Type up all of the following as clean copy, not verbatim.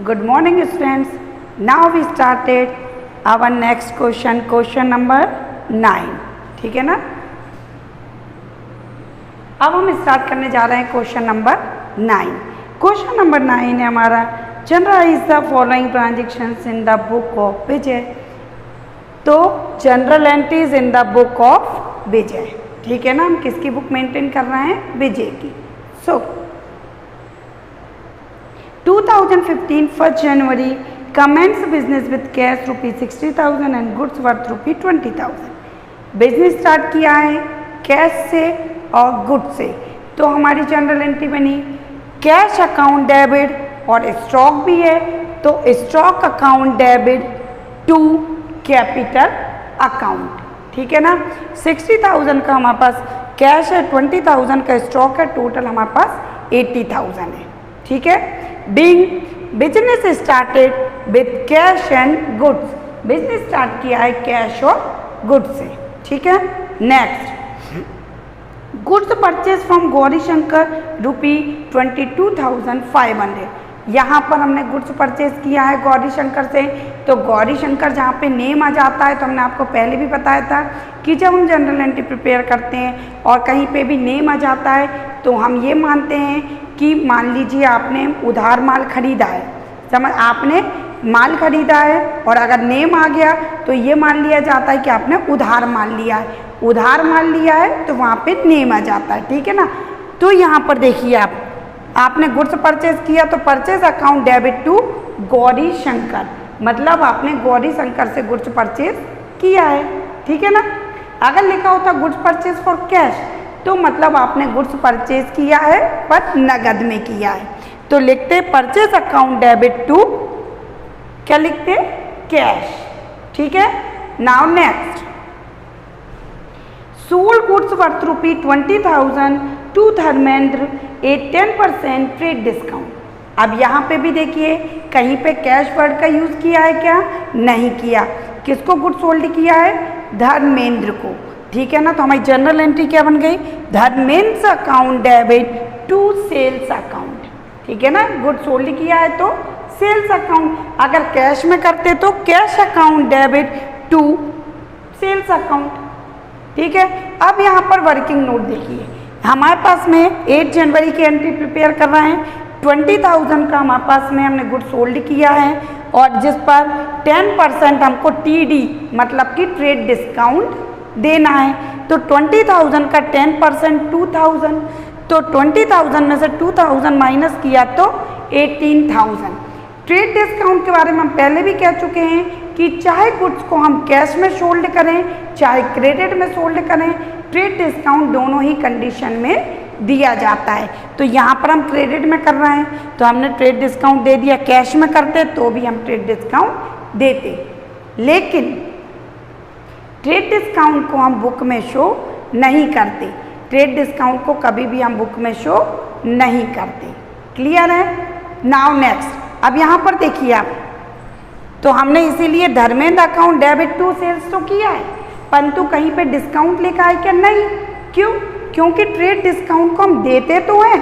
Good morning students. Now we started our next question number 9. ठीक है ना? अब हम स्टार्ट करने जा रहे हैं क्वेश्चन नंबर 9. क्वेश्चन नंबर 9 है हमारा journalise the following transactions in the book of Vijay. तो journal entries in the book of Vijay. ठीक है ना? हम किसकी बुक मेंटेन कर रहे हैं? विजय की. सो 2015 1st January commenced business with cash ₹60,000 and goods worth ₹20,000. Business start किया है कैश से और गुड्स से. तो हमारी जनरल एंट्री बनी कैश अकाउंट डेबिट और स्टॉक भी है तो stock account debit to capital account. ठीक है ना? 60,000 का हमारे पास कैश है, 20,000 का स्टॉक है, टोटल हमारे पास 80,000 है. ठीक है? Being business started with cash and goods. Business start किया है कैश और गुड्स से. ठीक है? Next goods purchase from Gauri Shankar ₹22,500. यहाँ पर हमने गुड्स परचेज किया है गौरी शंकर से. तो गौरी शंकर जहाँ पे नेम आ जाता है तो हमने आपको पहले भी बताया था कि जब हम जनरल एंट्री प्रिपेयर करते हैं और कहीं पे भी नेम आ जाता है तो हम ये मानते हैं कि मान लीजिए आपने उधार माल खरीदा है, समझ आपने माल खरीदा है और अगर नेम आ गया तो ये मान लिया जाता है कि आपने उधार माल लिया है. उधार माल लिया है तो वहाँ पे नेम आ जाता है. ठीक है ना? तो यहाँ पर देखिए आपने गुड्स परचेज किया तो purchase account debit to Gauri Shankar, मतलब आपने गौरी शंकर से गुड्स परचेज किया है. ठीक है ना? अगर लिखा होता गुड्स परचेज फॉर कैश तो मतलब आपने गुड्स परचेज किया है पर नगद में किया है. तो लिखते परचेज अकाउंट डेबिट टू क्या लिखते कैश. ठीक है? Now next sold goods worth ₹20,000 to Dharmendra a 10% trade discount. अब यहाँ पे भी देखिए कहीं पे कैश वर्ड का यूज़ किया है क्या? नहीं किया. किसको गुड्स सोल्ड किया है? धर्मेंद्र को. ठीक है ना? तो हमारी जनरल एंट्री क्या बन गई? Dharmendra account debit to sales account. ठीक है ना? गुड्स सोल्ड किया है तो सेल्स अकाउंट. अगर कैश में करते तो cash account debit to sales account. ठीक है? अब यहाँ पर वर्किंग नोट देखिए हमारे पास में 8 जनवरी की एंट्री प्रिपेयर कर रहे हैं. 20,000 का हमारे पास में हमने गुड्स सोल्ड किया है और जिस पर 10% हमको TD मतलब कि ट्रेड डिस्काउंट देना है. तो 20,000 का 10% 2,000. तो 20,000 में से 2,000 माइनस किया तो 18,000. ट्रेड डिस्काउंट के बारे में हम पहले भी कह चुके हैं कि चाहे गुड्स को हम कैश में सोल्ड करें चाहे क्रेडिट में सोल्ड करें, ट्रेड डिस्काउंट दोनों ही कंडीशन में दिया जाता है. तो यहाँ पर हम क्रेडिट में कर रहे हैं तो हमने ट्रेड डिस्काउंट दे दिया. कैश में करते तो भी हम ट्रेड डिस्काउंट देते, लेकिन ट्रेड डिस्काउंट को हम बुक में शो नहीं करते. ट्रेड डिस्काउंट को कभी भी हम बुक में शो नहीं करते. क्लियर है? नाउ नेक्स्ट अब यहाँ पर देखिए आप, तो हमने इसीलिए Dharmendra account debit to sales तो किया है परंतु कहीं पे डिस्काउंट लिखा है क्या? नहीं. क्यों? क्योंकि ट्रेड डिस्काउंट को हम देते तो हैं.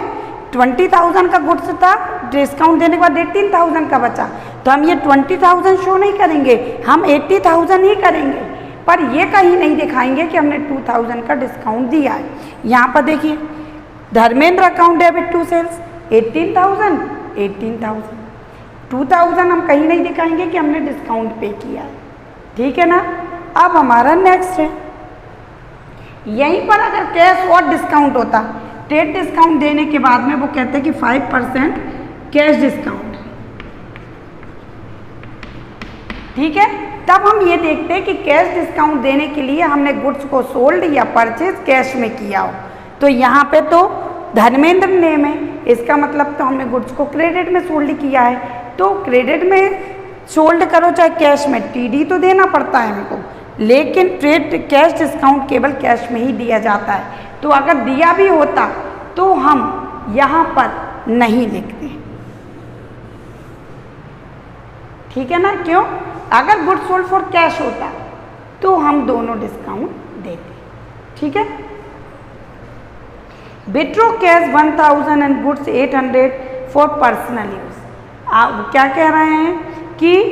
20,000 का गुड्स था, डिस्काउंट देने के बाद 18,000 का बचा तो हम ये 20,000 शो नहीं करेंगे, हम 80,000 ही करेंगे. पर ये कहीं नहीं दिखाएंगे कि हमने 2,000 का डिस्काउंट दिया है. यहाँ पर देखिए Dharmendra account debit to sales 18,000 18,000. 2,000 हम कहीं नहीं दिखाएंगे कि हमने डिस्काउंट पे किया है. ठीक है ना? अब हमारा नेक्स्ट है यहीं पर अगर कैश और डिस्काउंट होता, ट्रेड डिस्काउंट देने के बाद में वो कहते हैं कि 5% कैश डिस्काउंट. ठीक है? तब हम ये देखते हैं कि कैश डिस्काउंट देने के लिए हमने गुड्स को सोल्ड या परचेज कैश में किया हो. तो यहाँ पे तो धर्मेंद्र नेम है, इसका मतलब तो हमने गुड्स को क्रेडिट में सोल्ड किया है. तो क्रेडिट में सोल्ड करो चाहे कैश में, TD तो देना पड़ता है हमको, लेकिन ट्रेड कैश डिस्काउंट केवल कैश में ही दिया जाता है. तो अगर दिया भी होता तो हम यहाँ पर नहीं लिखते. ठीक है ना? क्यों? अगर गुड सोल्ड फॉर कैश होता तो हम दोनों डिस्काउंट देते. ठीक है? Withdraw cash 1,000 and goods 800 for personal use. आप क्या कह रहे हैं कि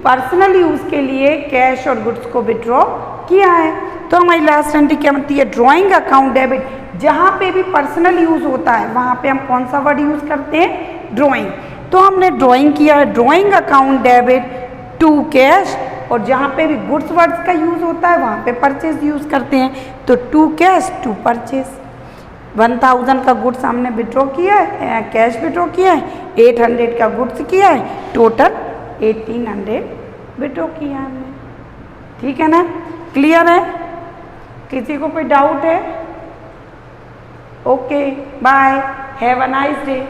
पर्सनल यूज़ के लिए कैश और गुड्स को विड्रॉ किया है। तो हमारी लास्ट एंट्री क्या बनती है, ड्राइंग अकाउंट डेबिट। जहाँ पे भी पर्सनल यूज़ होता है वहाँ पे हम कौन सा वर्ड यूज़ करते हैं, ड्राइंग। तो हमने ड्राइंग किया है, drawing account debit to cash. और जहाँ पे भी गुड्स वर्ड्स का यूज़ होता है वहाँ पे परचेज यूज़ करते हैं, तो टू कैश टू परचेज। 1000 का गुड्स हमने विड्रॉ किया है, कैश विड्रॉ किया है, 800 का गुड्स किया है, टोटल 1800 विड्रॉ किया है हमने। ठीक है ना, क्लियर है? किसी को कोई डाउट है? Okay, bye, have a nice day.